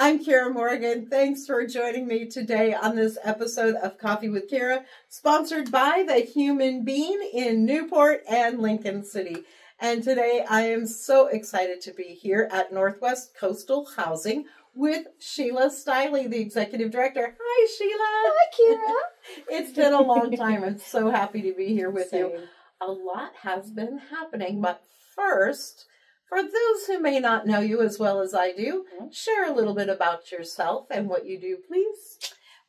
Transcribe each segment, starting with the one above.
I'm Kiera Morgan. Thanks for joining me today on this episode of Coffee with Kiera, sponsored by the Human Bean in Newport and Lincoln City. And today I am so excited to be here at Northwest Coastal Housing with Shiela Stiley, the Executive Director. Hi, Shiela. Hi, Kiera. It's been a long time. I'm so happy to be here with Same. you. A lot has been happening, but first, for those who may not know you as well as I do, share a little bit about yourself and what you do, please.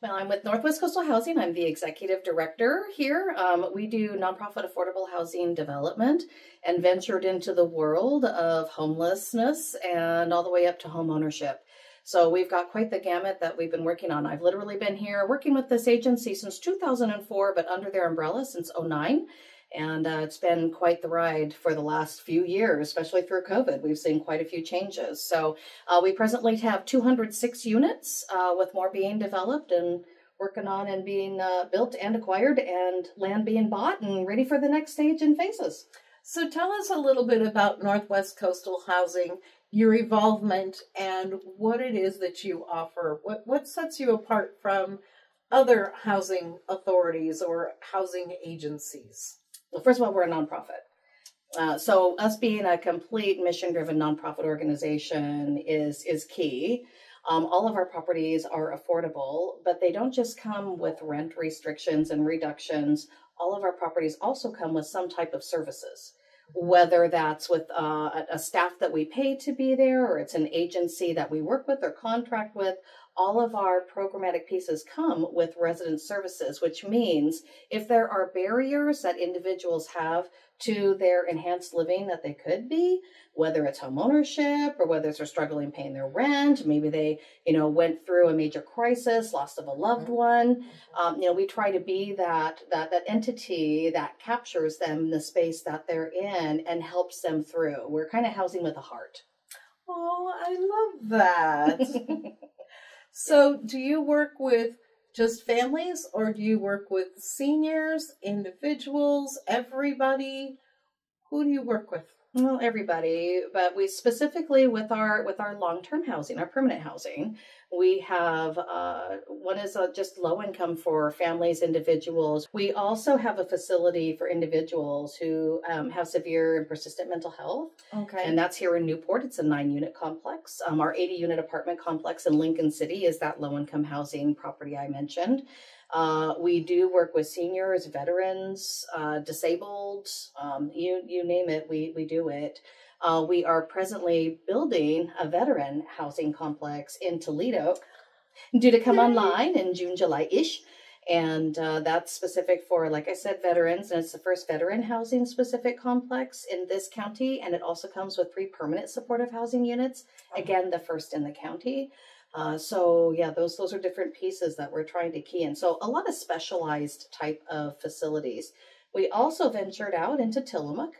Well, I'm with Northwest Coastal Housing. I'm the executive director here. We do nonprofit affordable housing development and ventured into the world of homelessness and all the way up to home ownership. So we've got quite the gamut that we've been working on. I've literally been here working with this agency since 2004, but under their umbrella since 2009. And it's been quite the ride for the last few years, especially through COVID. We've seen quite a few changes. So we presently have 206 units with more being developed and working on and being built and acquired and land being bought and ready for the next stage and phases. So tell us a little bit about Northwest Coastal Housing, your involvement, and what it is that you offer. What sets you apart from other housing authorities or housing agencies? Well, first of all, we're a nonprofit. So us being a complete mission-driven nonprofit organization is key. All of our properties are affordable, but they don't just come with rent restrictions and reductions. All of our properties also come with some type of services, whether that's with a staff that we pay to be there, or it's an agency that we work with or contract with. All of our programmatic pieces come with resident services, which means if there are barriers that individuals have to their enhanced living that they could be, whether it's home ownership or whether they're struggling paying their rent, maybe they, went through a major crisis, loss of a loved one, we try to be that entity that captures them in the space that they're in and helps them through. We're kind of housing with a heart. Oh, I love that. So do you work with just families, or do you work with seniors, individuals, everybody? Who do you work with? Well, everybody, but we specifically with our long-term housing, our permanent housing, we have one is just low income for families, individuals. We also have a facility for individuals who have severe and persistent mental health. Okay. And that's here in Newport. It's a 9-unit complex. Our 80-unit apartment complex in Lincoln City is that low-income housing property I mentioned. We do work with seniors, veterans, disabled, you name it, we do it. We are presently building a veteran housing complex in Toledo due to come online in June, July-ish. And that's specific for, like I said, veterans. And it's the first veteran housing specific complex in this county. And it also comes with 3 permanent supportive housing units. Again, the first in the county. So yeah, those are different pieces that we're trying to key in. So a lot of specialized type of facilities. We also ventured out into Tillamook,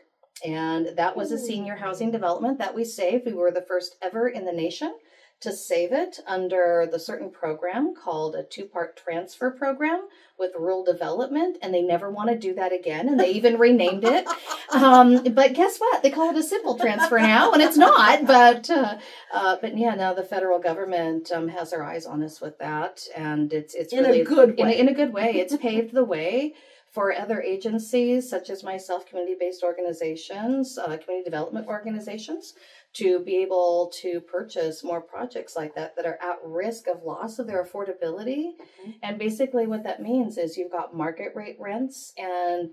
and that was a senior housing development that we saved. We were the first ever in the nation to save it under the certain program called a 2-part transfer program with rural development, and they never want to do that again, and they even renamed it. But guess what? They call it a simple transfer now, and it's not. But yeah, now the federal government has their eyes on us with that, and it's in really a good way. In a good way. It's paved the way for other agencies such as myself, community-based organizations, community development organizations, to be able to purchase more projects like that are at risk of loss of their affordability. And basically what that means is you've got market rate rents, and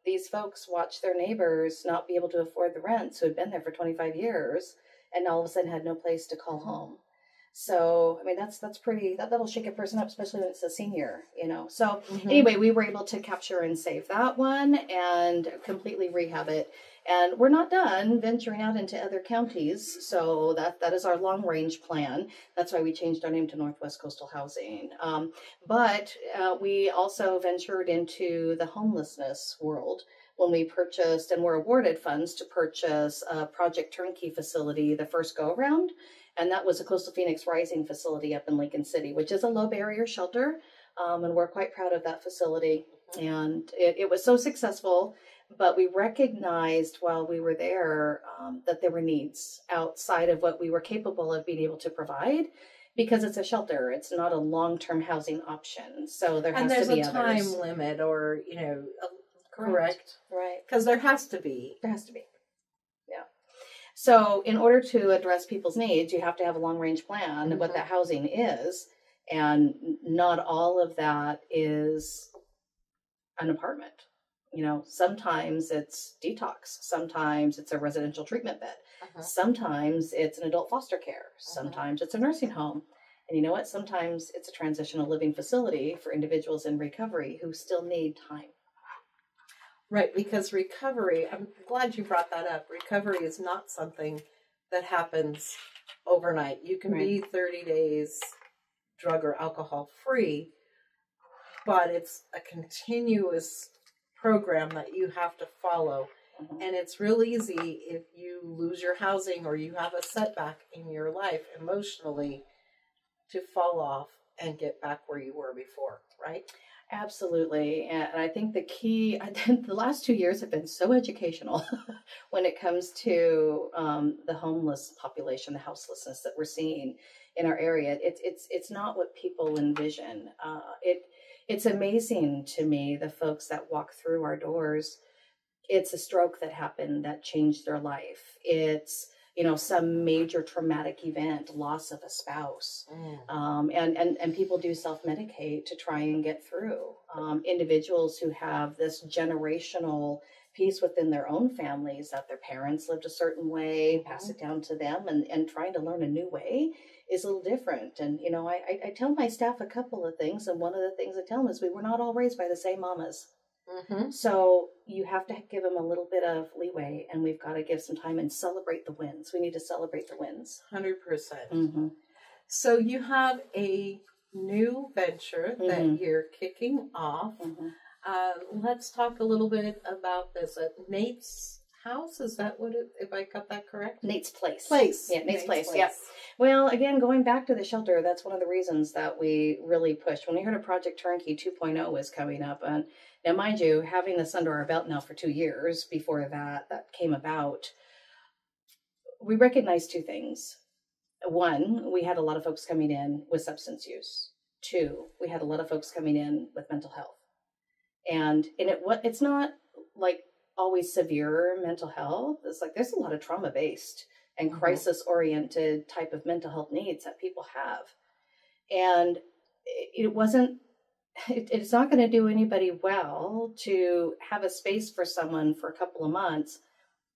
these folks watch their neighbors not be able to afford the rents who had been there for 25 years and all of a sudden had no place to call home. So, I mean, that's pretty, that'll shake a person up, especially when it's a senior, So anyway, we were able to capture and save that one and completely rehab it. And we're not done venturing out into other counties. So that is our long range plan. That's why we changed our name to Northwest Coastal Housing. But we also ventured into the homelessness world when we purchased and were awarded funds to purchase a project turnkey facility the first go around. And that was a Coastal Phoenix Rising facility up in Lincoln City, which is a low barrier shelter. And we're quite proud of that facility. And it was so successful. But we recognized while we were there that there were needs outside of what we were capable of being able to provide, because it's a shelter. It's not a long-term housing option. So there has to be a others. time limit, or, correct? Right. Because there has to be. There has to be. Yeah. So in order to address people's needs, you have to have a long-range plan of what that housing is. And not all of that is an apartment. Sometimes it's detox. Sometimes it's a residential treatment bed. Sometimes it's an adult foster care. Sometimes it's a nursing home. And you know what? Sometimes it's a transitional living facility for individuals in recovery who still need time. Right, because recovery, I'm glad you brought that up. Recovery is not something that happens overnight. You can be 30 days drug or alcohol free, but it's a continuous program that you have to follow. And it's real easy if you lose your housing or you have a setback in your life emotionally to fall off and get back where you were before, right? Absolutely. And I think the last 2 years have been so educational when it comes to the homeless population, the houselessness that we're seeing in our area. It's not what people envision. It's amazing to me, the folks that walk through our doors. It's a stroke that happened that changed their life. It's, some major traumatic event, loss of a spouse. And people do self-medicate to try and get through. Individuals who have this generational piece within their own families, that their parents lived a certain way, pass it down to them, and trying to learn a new way is a little different. And, I tell my staff a couple of things, and one of the things I tell them is we were not all raised by the same mamas. So you have to give them a little bit of leeway, and we've got to give some time and celebrate the wins. We need to celebrate the wins. 100%. So you have a new venture that you're kicking off. Let's talk a little bit about this. Nate's House, is that what if I got that correct? Nate's Place. Yeah, Nate's Place. Yeah. Well, again, going back to the shelter, that's one of the reasons that we really pushed. When we heard of Project Turnkey 2.0 was coming up, and now, mind you, having this under our belt now for 2 years before that came about, we recognized two things. One, we had a lot of folks coming in with substance use. Two, we had a lot of folks coming in with mental health. And it's not like always severe mental health. It's like there's a lot of trauma-based and crisis-oriented type of mental health needs that people have. And it's not going to do anybody well to have a space for someone for a couple of months,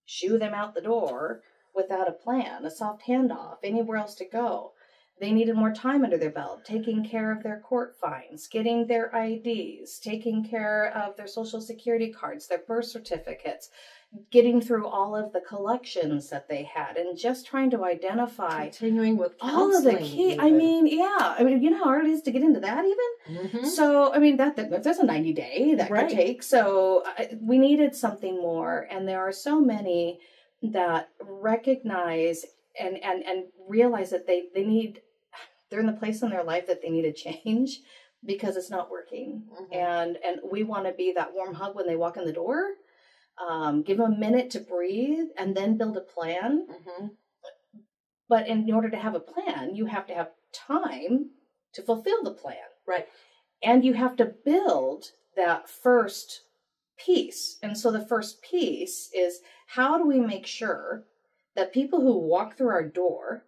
shoo them out the door without a plan, a soft handoff, anywhere else to go. They needed more time under their belt, taking care of their court fines, getting their IDs, taking care of their social security cards, their birth certificates, getting through all of the collections that they had, and just trying to identify continuing with all of the key. Even. You know how hard it is to get into that even? So, that there's a 90-day that could take. So we needed something more. And there are so many that recognize and realize that they're in the place in their life that they need a change because it's not working. And we want to be that warm hug when they walk in the door. Give them a minute to breathe and then build a plan. But in order to have a plan, you have to have time to fulfill the plan. Right. And you have to build that first piece. And so the first piece is, how do we make sure that people who walk through our door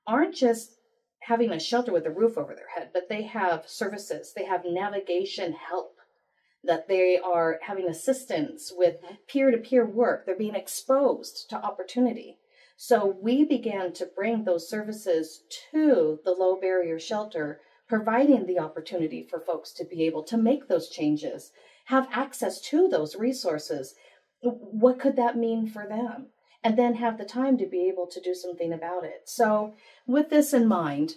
aren't just having a shelter with a roof over their head, but they have services, they have navigation help, that they are having assistance with peer-to-peer work. They're being exposed to opportunity. So we began to bring those services to the low barrier shelter, providing the opportunity for folks to be able to make those changes, have access to those resources. What could that mean for them? And then have the time to be able to do something about it. So with this in mind,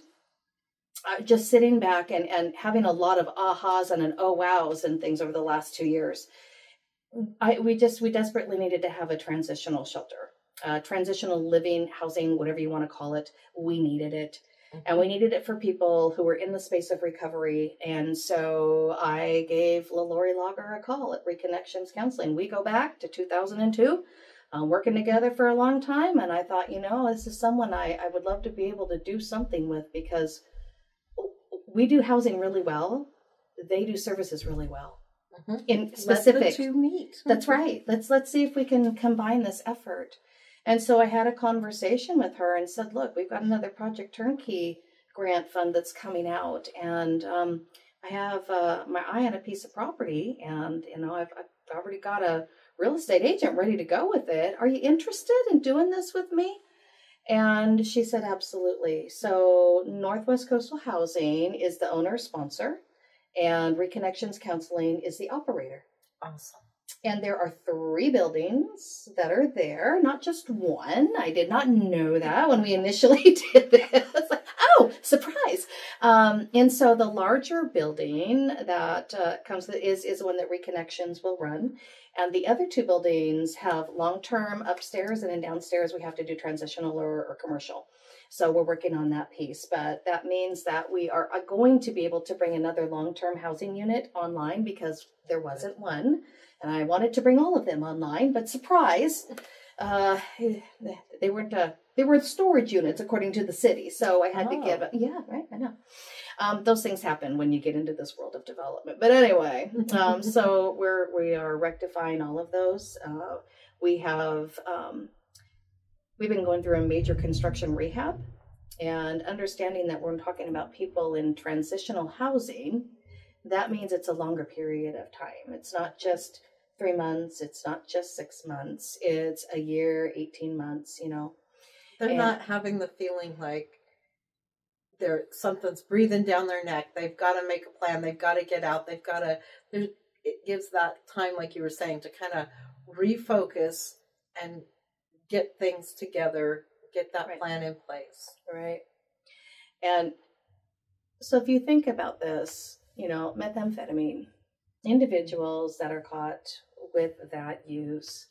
just sitting back and having a lot of ahas and an oh wows and things over the last 2 years, we desperately needed to have a transitional shelter, transitional living, housing, whatever you want to call it. We needed it. And we needed it for people who were in the space of recovery. And so I gave Lori Lager a call at ReConnections Counseling. We go back to 2002, working together for a long time. And I thought, this is someone I would love to be able to do something with, because we do housing really well. They do services really well. In specific. Let the two meet. That's right. Let's see if we can combine this effort. And so I had a conversation with her and said, look, we've got another Project Turnkey grant fund that's coming out. And I have my eye on a piece of property, and, I've already got a real estate agent ready to go with it. Are you interested in doing this with me? And she said, absolutely. So Northwest Coastal Housing is the owner sponsor, and ReConnections Counseling is the operator. Awesome. And there are 3 buildings that are there, not just one. I did not know that when we initially did this. Like, oh, surprise. And so the larger building that comes is one that ReConnections will run. And the other 2 buildings have long-term upstairs, and then downstairs we have to do transitional or commercial. So we're working on that piece, but that means that we are going to be able to bring another long-term housing unit online, because there wasn't one. And I wanted to bring all of them online, but surprise, they were storage units according to the city. So I had to give it. Yeah, right. I know. Those things happen when you get into this world of development. But anyway, so we are rectifying all of those. We've been going through a major construction rehab, and understanding that we're talking about people in transitional housing. That means it's a longer period of time. It's not just 3 months. It's not just 6 months. It's a year, 18 months, They're not having the feeling like something's breathing down their neck. They've got to make a plan. They've got to get out. It gives that time, like you were saying, to kind of refocus and get things together, get that plan in place. Right. And so if you think about this, methamphetamine, individuals that are caught with that use,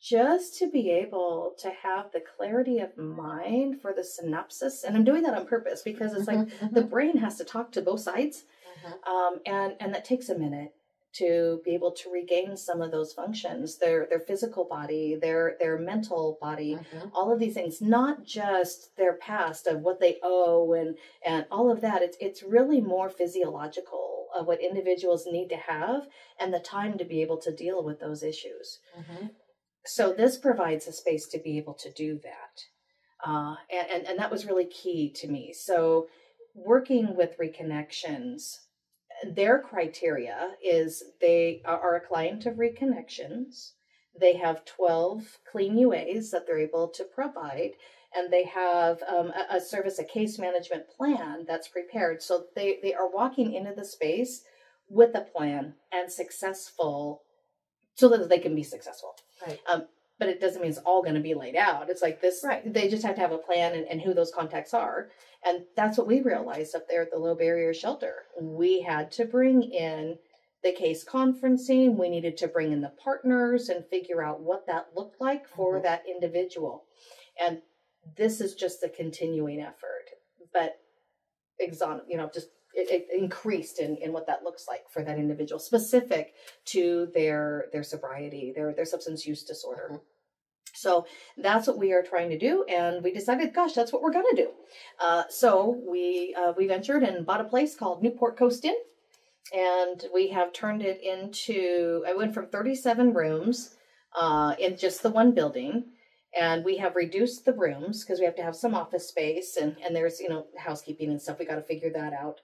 just to be able to have the clarity of mind for the synapses, and I'm doing that on purpose because it's like the brain has to talk to both sides, and that takes a minute to be able to regain some of those functions, their physical body, their mental body, all of these things, not just their past of what they owe and all of that. It's really more physiological of what individuals need to have and the time to be able to deal with those issues. So this provides a space to be able to do that. And that was really key to me. So working with ReConnections, their criteria is they are a client of ReConnections. They have 12 clean UAs that they're able to provide, and they have a case management plan that's prepared. So they are walking into the space with a plan and successful, so that they can be successful. Right. But it doesn't mean it's all going to be laid out. It's like this, right. They just have to have a plan and who those contacts are. And that's what we realized up there at the Low Barrier Shelter. We had to bring in the case conferencing. We needed to bring in the partners and figure out what that looked like for that individual. And this is just a continuing effort, but it increased in what that looks like for that individual, specific to their sobriety, their substance use disorder. So that's what we are trying to do. And we decided, gosh, that's what we're going to do. So we ventured and bought a place called Newport Coast Inn. And we have turned it into, I went from 37 rooms in just the one building. And we have reduced the rooms because we have to have some office space and there's, housekeeping and stuff. We got to figure that out.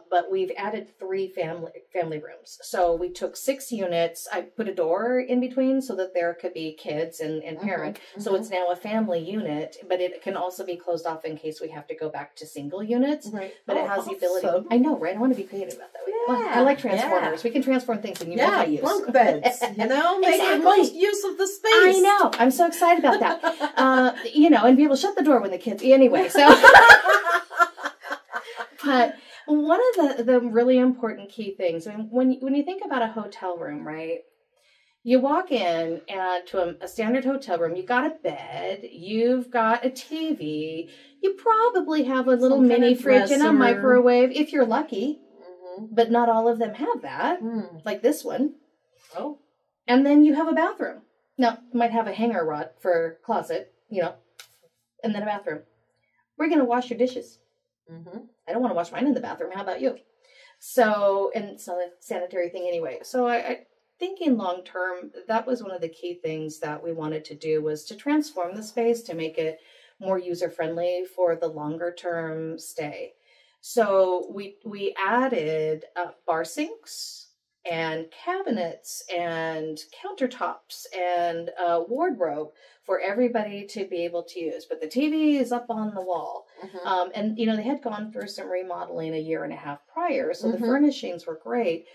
But we've added 3 family rooms. So we took 6 units. I put a door in between so that there could be kids and parent. So it's now a family unit, but it can also be closed off in case we have to go back to single units. Right. But it has the ability. Awesome. I know, right? I want to be creative about that. I like transformers. We can transform things and multi-use. Bunk beds. Make the most use of the space. I know. I'm so excited about that. And be able to shut the door when the kids. Anyway, so. But one of the really important key things, when you think about a hotel room, right? You walk in and to a standard hotel room, you got a bed, you've got a TV, you probably have a little mini fridge and a microwave if you're lucky, but not all of them have that, like this one. Oh. And then you have a bathroom. Now, you might have a hanger rod for closet, and then a bathroom. We're going to wash your dishes. I don't want to wash mine in the bathroom. How about you? So, and it's not a sanitary thing anyway. So I thinking long term, that was one of the key things that we wanted to do, was to transform the space to make it more user friendly for the longer term stay. So we added bar sinks and cabinets and countertops and wardrobe for everybody to be able to use. But the TV is up on the wall. And, they had gone through some remodeling a year and a half prior. So the furnishings were great.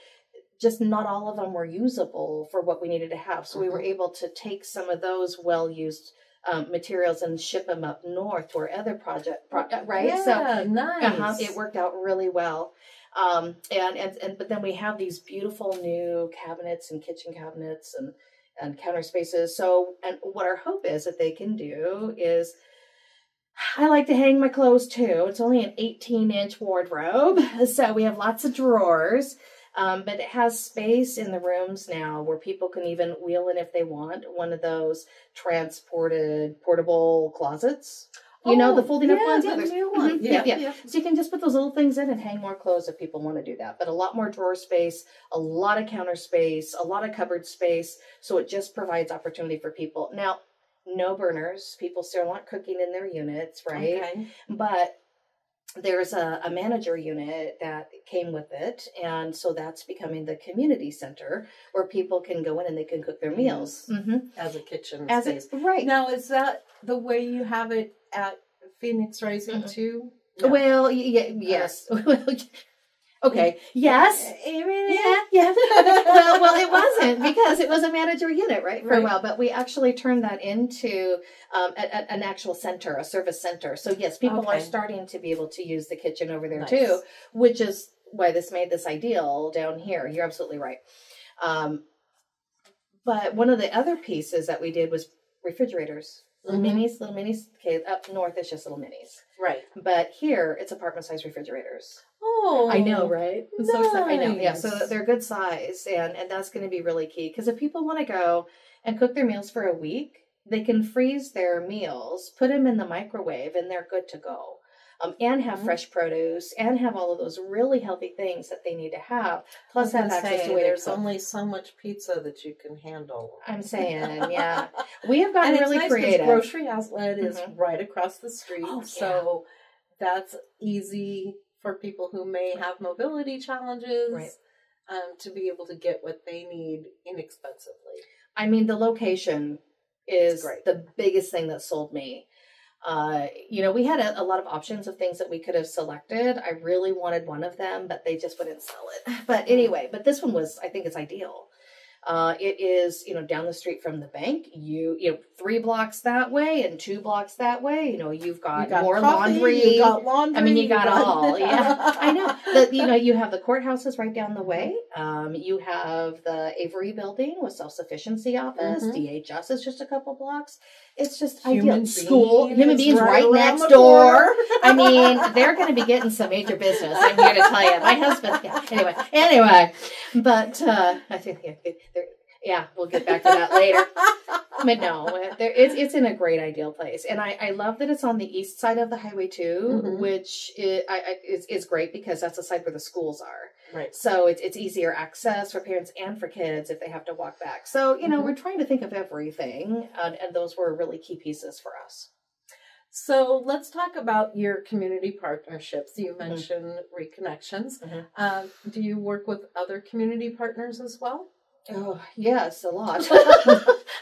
Just not all of them were usable for what we needed to have. So we were able to take some of those well-used materials and ship them up north to our other project, right? Yeah, so nice. It worked out really well. But then we have these beautiful new cabinets and kitchen cabinets and counter spaces. So, and what our hope is that they can do is, I like to hang my clothes too. It's only an 18-inch wardrobe. So we have lots of drawers. But it has space in the rooms now where people can even wheel in, if they want, one of those transported portable closets. The folding up ones. Yeah, the new one. Yeah. So you can just put those little things in and hang more clothes if people want to do that. But a lot more drawer space, a lot of counter space, a lot of cupboard space. So it just provides opportunity for people. Now, no burners. People still aren't cooking in their units, right? Okay. But there's a manager unit that came with it. And so that's becoming the community center where people can go in and they can cook their meals. As a kitchen space. Right. Now, is that the way you have it at Phoenix Rising too? No. Well, yes. Okay. Yes. Yeah. well, it wasn't, because it was a manager unit, right? For a while, but we actually turned that into an actual center, a service center. So yes, people are starting to be able to use the kitchen over there too, which is why this made this ideal down here. You're absolutely right. But one of the other pieces that we did was refrigerators. Little minis. Okay, up north it's just little minis. Right. But here it's apartment size refrigerators. Oh, I know, right? I'm so excited. I know. Yeah, so nice. they're good size, and that's going to be really key, because if people want to go and cook their meals for a week, they can freeze their meals, put them in the microwave, and they're good to go. And have fresh produce, and have all of those really healthy things that they need to have. Plus, have access to there's only so much pizza that you can handle. I'm saying, yeah, we have gotten really nice creative. Grocery outlet is right across the street, so that's easy for people who may have mobility challenges, to be able to get what they need inexpensively. I mean, the location is the biggest thing that sold me. We had a lot of options of things that we could have selected. I really wanted one of them, but they just wouldn't sell it. But anyway, this one I think it's ideal. It is, down the street from the bank. You 3 blocks that way and 2 blocks that way. You've got more coffee, laundry. You got laundry. I mean, you got all. Yeah, I know. You have the courthouses right down the way. You have the Avery building with self-sufficiency office. DHS is just a couple blocks. It's just ideal. School. Human beings right next door. I mean, they're going to be getting some major business. I'm here to tell you. My husband. Yeah. Anyway. But I think we'll get back to that later. But no, it's in a great ideal place, and I love that it's on the east side of the highway too, which is great, because that's the side where the schools are. Right. So it's easier access for parents and for kids if they have to walk back. So we're trying to think of everything, and those were really key pieces for us. So let's talk about your community partnerships. You mentioned ReConnections. Do you work with other community partners as well? Oh, yes, a lot.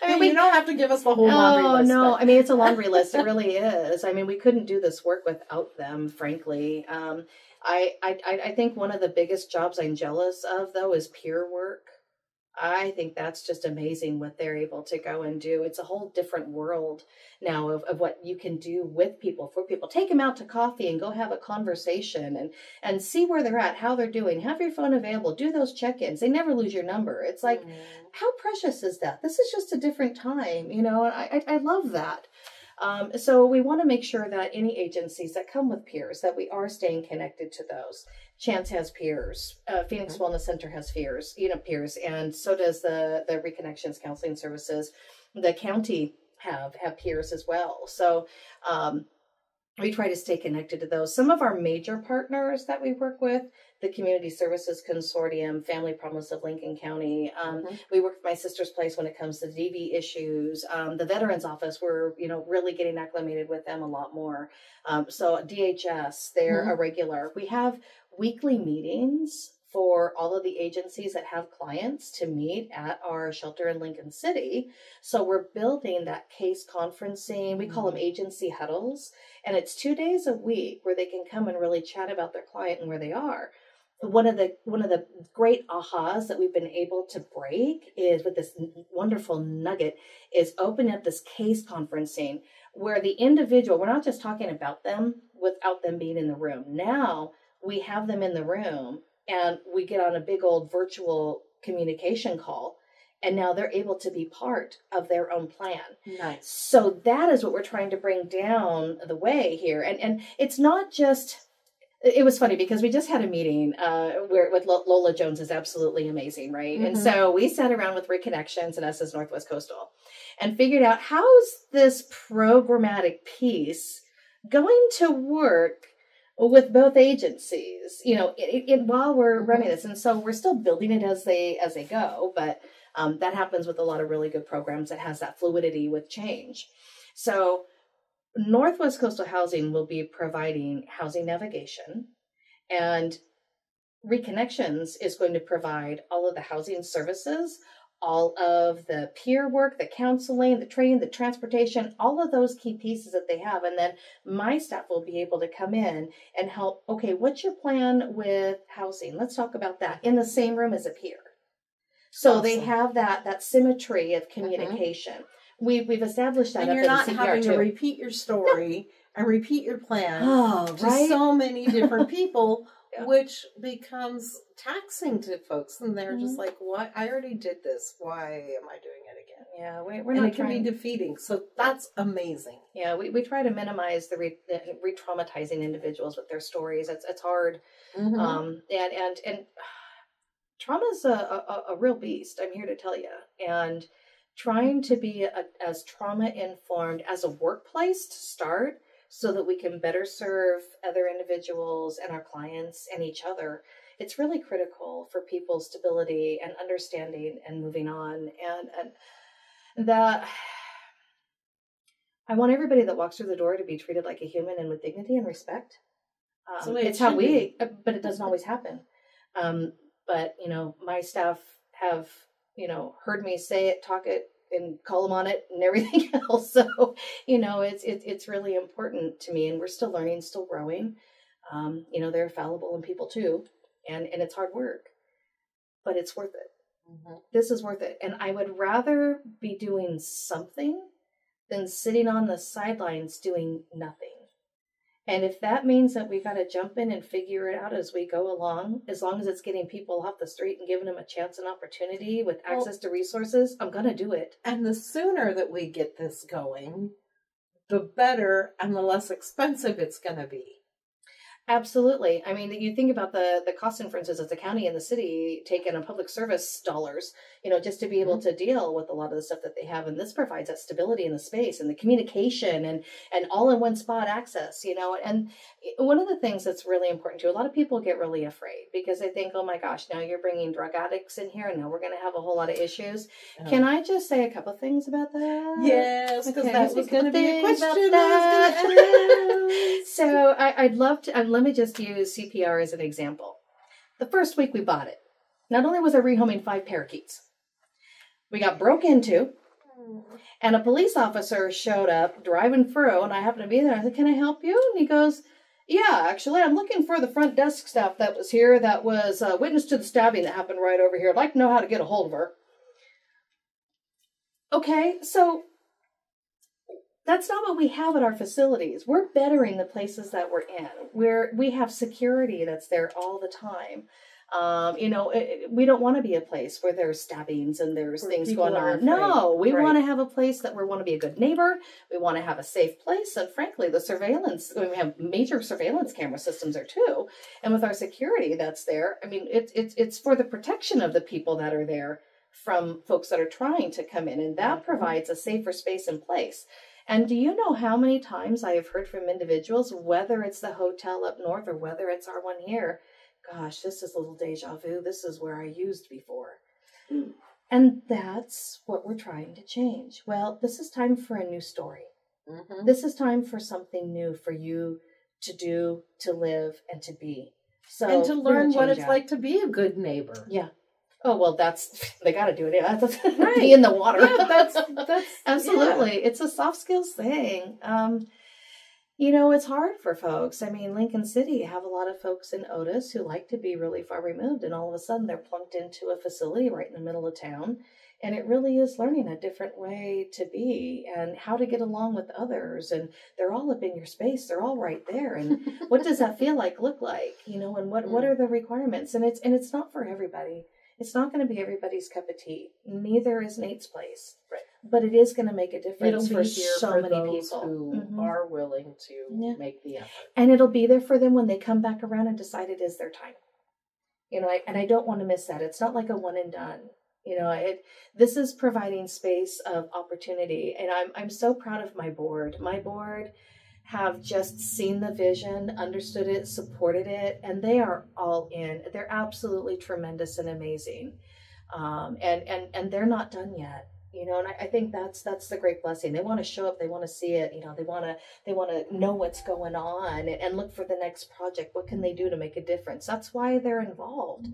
I mean, you don't have to give us the whole laundry list. No. I mean, it's a laundry list. It really is. I mean, we couldn't do this work without them, frankly. I think one of the biggest jobs I'm jealous of, though, is peer work. I think that's just amazing what they're able to go and do. It's a whole different world now of what you can do with people, for people. Take them out to coffee and go have a conversation and see where they're at, how they're doing. Have your phone available. Do those check-ins. They never lose your number. It's like, how precious is that? This is just a different time, and I love that. So we want to make sure that any agencies that come with peers, that we are staying connected to those. Chance has peers. Phoenix Wellness Center has peers, and so does the ReConnections Counseling Services. The county have peers as well. So we try to stay connected to those. Some of our major partners that we work with, the Community Services Consortium, Family Promise of Lincoln County. We work with My Sister's Place when it comes to DV issues. The Veterans Office, we're, really getting acclimated with them a lot more. So DHS, they're a regular. We have weekly meetings for all of the agencies that have clients to meet at our shelter in Lincoln City. So we're building that case conferencing. We call them agency huddles. And it's 2 days a week where they can come and really chat about their client and where they are. One of the great ahas that we've been able to break is with this wonderful nugget is opening up this case conferencing where the individual, we're not just talking about them without them being in the room. Now we have them in the room and we get on a big old virtual communication call. And now they're able to be part of their own plan. Nice. So that is what we're trying to bring down the way here. And it's not just, it was funny because we just had a meeting with Lola Jones is absolutely amazing, right? And so we sat around with ReConnections and us as Northwest Coastal and figured out how's this programmatic piece going to work with both agencies, while we're running this. And so we're still building it as they go, but that happens with a lot of really good programs that has that fluidity with change. So Northwest Coastal Housing will be providing housing navigation, and ReConnections is going to provide all of the housing services, all of the peer work, the counseling, the training, the transportation, all of those key pieces that they have. And then my staff will be able to come in and help. Okay, what's your plan with housing? Let's talk about that in the same room as a peer. So awesome. They have that symmetry of communication. We've established that. And you're not having to repeat your story and repeat your plan to so many different people, which becomes taxing to folks. And they're just like, "What? I already did this. Why am I doing it again?" Yeah, we're and not. It can be defeating. So that's amazing. Yeah, we try to minimize the re-traumatizing individuals with their stories. It's hard, and trauma is a real beast. I'm here to tell you, and trying to be as trauma-informed as a workplace to start so that we can better serve other individuals and our clients and each other. It's really critical for people's stability and understanding and moving on. And that I want everybody that walks through the door to be treated like a human and with dignity and respect. It's how but it doesn't always happen. But, my staff have, heard me say it, talk it, and call them on it and everything else. So, it's really important to me, and we're still learning, still growing. They're fallible and people too, and it's hard work, but it's worth it. This is worth it. And I would rather be doing something than sitting on the sidelines doing nothing. And if that means that we got to jump in and figure it out as we go along, as long as it's getting people off the street and giving them a chance and opportunity with access to resources, I'm going to do it. And the sooner that we get this going, the better and the less expensive it's going to be. Absolutely. I mean, you think about the cost inferences as the county and the city taking on public service dollars, just to be able to deal with a lot of the stuff that they have. And this provides that stability in the space and the communication and all in one spot access, And one of the things that's really important too, a lot of people get really afraid because they think, oh my gosh, now you're bringing drug addicts in here and now we're going to have a whole lot of issues. Can I just say a couple things about that? Yes, because that was going to be a question So I'd love to, let me just use CPR as an example. The first week we bought it, not only was I rehoming 5 parakeets, we got broke into, and a police officer showed up driving through, and I happened to be there. I said, "Can I help you?" And he goes, "Yeah, actually, I'm looking for the front desk staff that was here that was witness to the stabbing that happened right over here. I'd like to know how to get a hold of her." Okay, so that's not what we have at our facilities. We're bettering the places that we're in, where we have security that's there all the time. We don't want to be a place where there's stabbings and there's Where things people going are on. afraid. No, we Right. want to have a place that we want to be a good neighbor. We want to have a safe place. And frankly, the surveillance, we have major surveillance camera systems there too. And with our security that's there, I mean, it's for the protection of the people that are there from folks that are trying to come in. And that provides a safer space and place. And do you know how many times I have heard from individuals, whether it's the hotel up north or whether it's our one here, gosh, this is a little deja vu. This is where I used before. And that's what we're trying to change. Well, this is time for a new story. Mm-hmm. This is time for something new for you to do, to live, and to be. So And to we're learn gonna what change it's that. like to be a good neighbor. Yeah. Oh, well, they got to do it. Yeah, that's Right. be in the water. Yeah, that's Absolutely. It's a soft skills thing. It's hard for folks. I mean, Lincoln City, you have a lot of folks in Otis who like to be really far removed, and all of a sudden they're plunked into a facility right in the middle of town. And it really is learning a different way to be and how to get along with others. And they're all up in your space. They're all right there. And what does that feel like, look like, and what are the requirements? And it's not for everybody. It's not going to be everybody's cup of tea. Neither is Nate's place. Right. But it is going to make a difference It'll for be here so for many those people who are willing to make the effort. And it'll be there for them when they come back around and decide it is their time. And I don't want to miss that. It's not like a one and done. This is providing space of opportunity. And I'm so proud of my board. My board have just seen the vision, understood it, supported it, and they are all in. They're absolutely tremendous and amazing. And they're not done yet. And I think that's the great blessing. They want to show up, they want to see it, they want to know what's going on and look for the next project. What can they do to make a difference? That's why they're involved.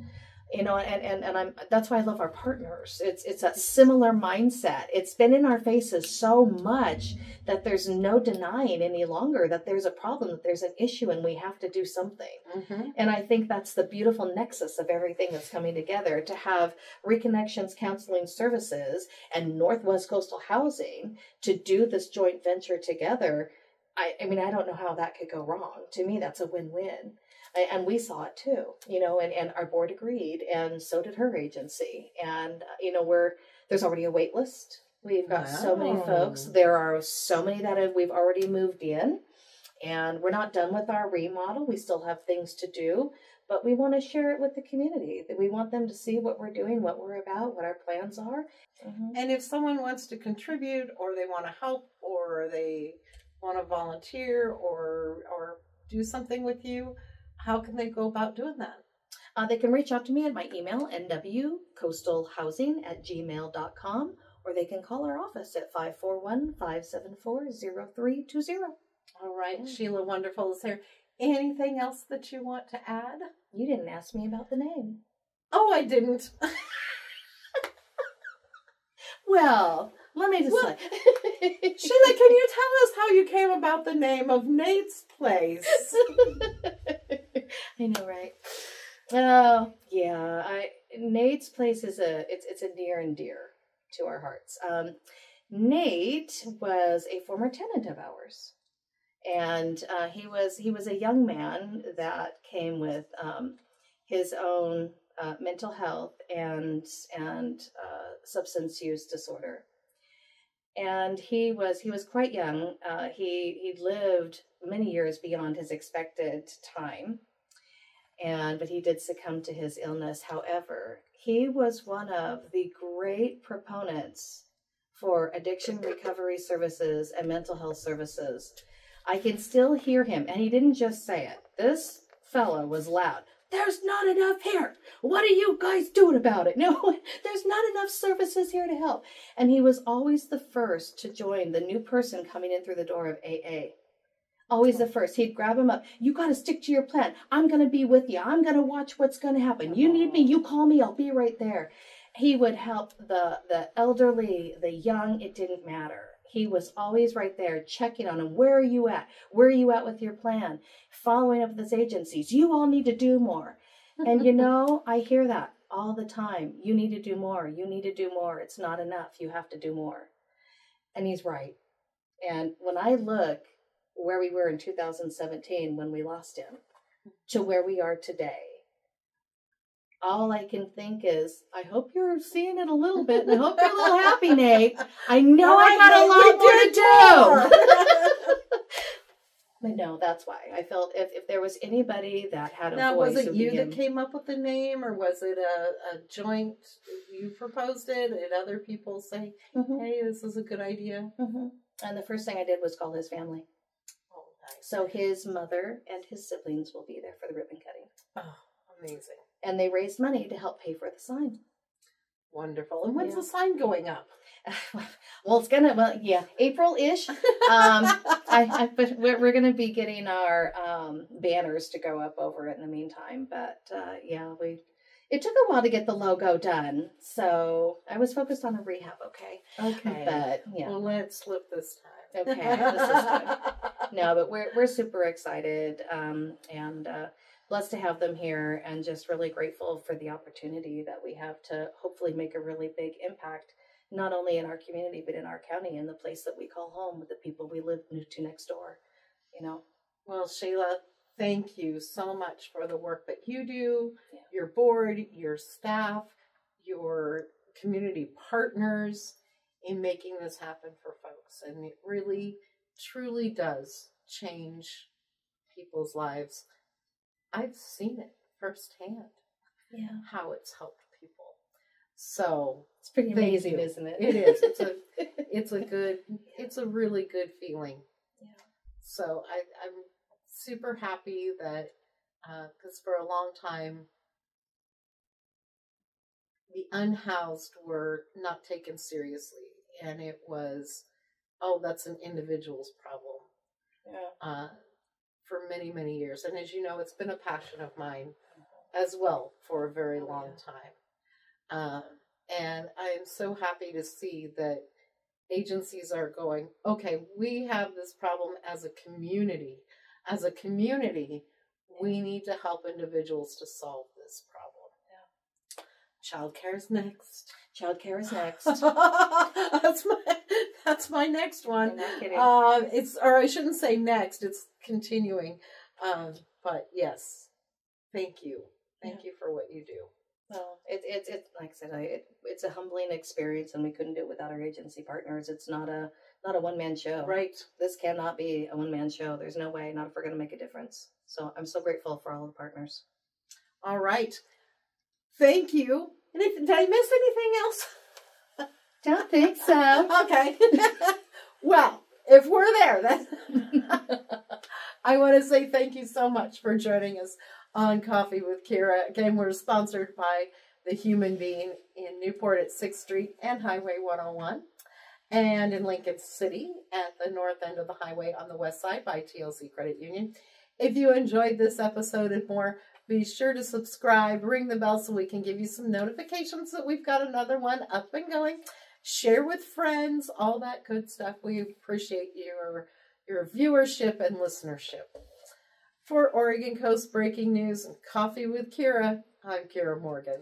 That's why I love our partners. It's that similar mindset. It's been in our faces so much that there's no denying any longer that there's a problem, that there's an issue, and we have to do something. Mm-hmm. And I think that's the beautiful nexus of everything that's coming together, to have ReConnections Counseling Services and Northwest Coastal Housing to do this joint venture together. I mean, I don't know how that could go wrong. To me, that's a win-win. And we saw it too, and our board agreed, and so did her agency. And, there's already a wait list. We've got so many folks. There are so many that we've already moved in, and we're not done with our remodel. We still have things to do, but we want to share it with the community. We want them to see what we're doing, what we're about, what our plans are. Mm-hmm. And if someone wants to contribute, or they want to help, or they want to volunteer or do something with you, how can they go about doing that? They can reach out to me at my email, nwcoastalhousing@gmail.com, or they can call our office at 541-574-0320. All right, Sheila, wonderful. Is there anything else that you want to add? You didn't ask me about the name. Oh, I didn't. Well, let me just say. Sheila, can you tell us how you came about the name of Nate's Place? I know, right? Oh, yeah. Nate's Place is it's a near and dear to our hearts. Nate was a former tenant of ours, and he was a young man that came with his own mental health and substance use disorder. And he was quite young. He lived many years beyond his expected time, but he did succumb to his illness. However, he was one of the great proponents for addiction recovery services and mental health services. I can still hear him, and he didn't just say it. This fellow was loud. There's not enough here. What are you guys doing about it? No, there's not enough services here to help. And he was always the first to join the new person coming in through the door of AA. Always the first. He'd grab him up. You got to stick to your plan. I'm going to be with you. I'm going to watch what's going to happen. You need me, you call me. I'll be right there. He would help the elderly, the young. It didn't matter. He was always right there checking on them. Where are you at? Where are you at with your plan? Following up with his agencies. You all need to do more. And I hear that. all the time. You need to do more. You need to do more. It's not enough. You have to do more. And he's right. And when I look where we were in 2017 when we lost him to where we are today, all I can think is, I hope you're seeing it a little bit, and I hope you're a little happy, Nate. I know I got a lot more to do. But no, that's why I felt if there was anybody that had a voice. Was it you that came up with the name, or was it a joint? You proposed it, and other people say, "Hey, this is a good idea." And the first thing I did was call his family. Oh, nice. So his mother and his siblings will be there for the ribbon cutting. Oh, amazing! And they raised money to help pay for the sign. Wonderful. And when's the sign going up? Well, it's gonna, April-ish. But we're gonna be getting our banners to go up over it in the meantime. But it took a while to get the logo done, so I was focused on a rehab. Okay. But well, let's slip this time. Okay, this is good. No, but we're super excited and blessed to have them here, and just really grateful for the opportunity that we have to hopefully make a really big impact, not only in our community, but in our county, in the place that we call home, with the people we live to next door, Well, Shiela, thank you so much for the work that you do, your board, your staff, your community partners in making this happen for folks. And it really, truly does change people's lives. I've seen it firsthand, how it's helped people. So it's pretty amazing, isn't it? It is. It's a really good feeling. Yeah. So I'm super happy that, because for a long time, the unhoused were not taken seriously, and it was, that's an individual's problem. Yeah. For many, many years. And as you know, it's been a passion of mine as well for a very long time. And I am so happy to see that agencies are going, okay, we have this problem as a community. As a community, we need to help individuals to solve this problem. Yeah. Childcare is next. Childcare is next. That's my next one. I'm not kidding. Or I shouldn't say next. It's continuing. But yes, thank you. Thank you for what you do. Well, it's like I said, it's a humbling experience, and we couldn't do it without our agency partners. It's not a one-man show. Right. This cannot be a one-man show. There's no way, not if we're going to make a difference. So I'm so grateful for all the partners. All right. Thank you. And did I miss anything else? Don't think so. Okay. Well, if we're there, then I want to say thank you so much for joining us on Coffee with Kiera. Again, we're sponsored by The Human Being in Newport at 6th Street and Highway 101, and in Lincoln City at the north end of the highway on the west side by TLC Credit Union. If you enjoyed this episode and more, be sure to subscribe, ring the bell so we can give you some notifications that we've got another one up and going. Share with friends, all that good stuff. We appreciate your viewership and listenership. For Oregon Coast Breaking News and Coffee with Kiera, I'm Kiera Morgan.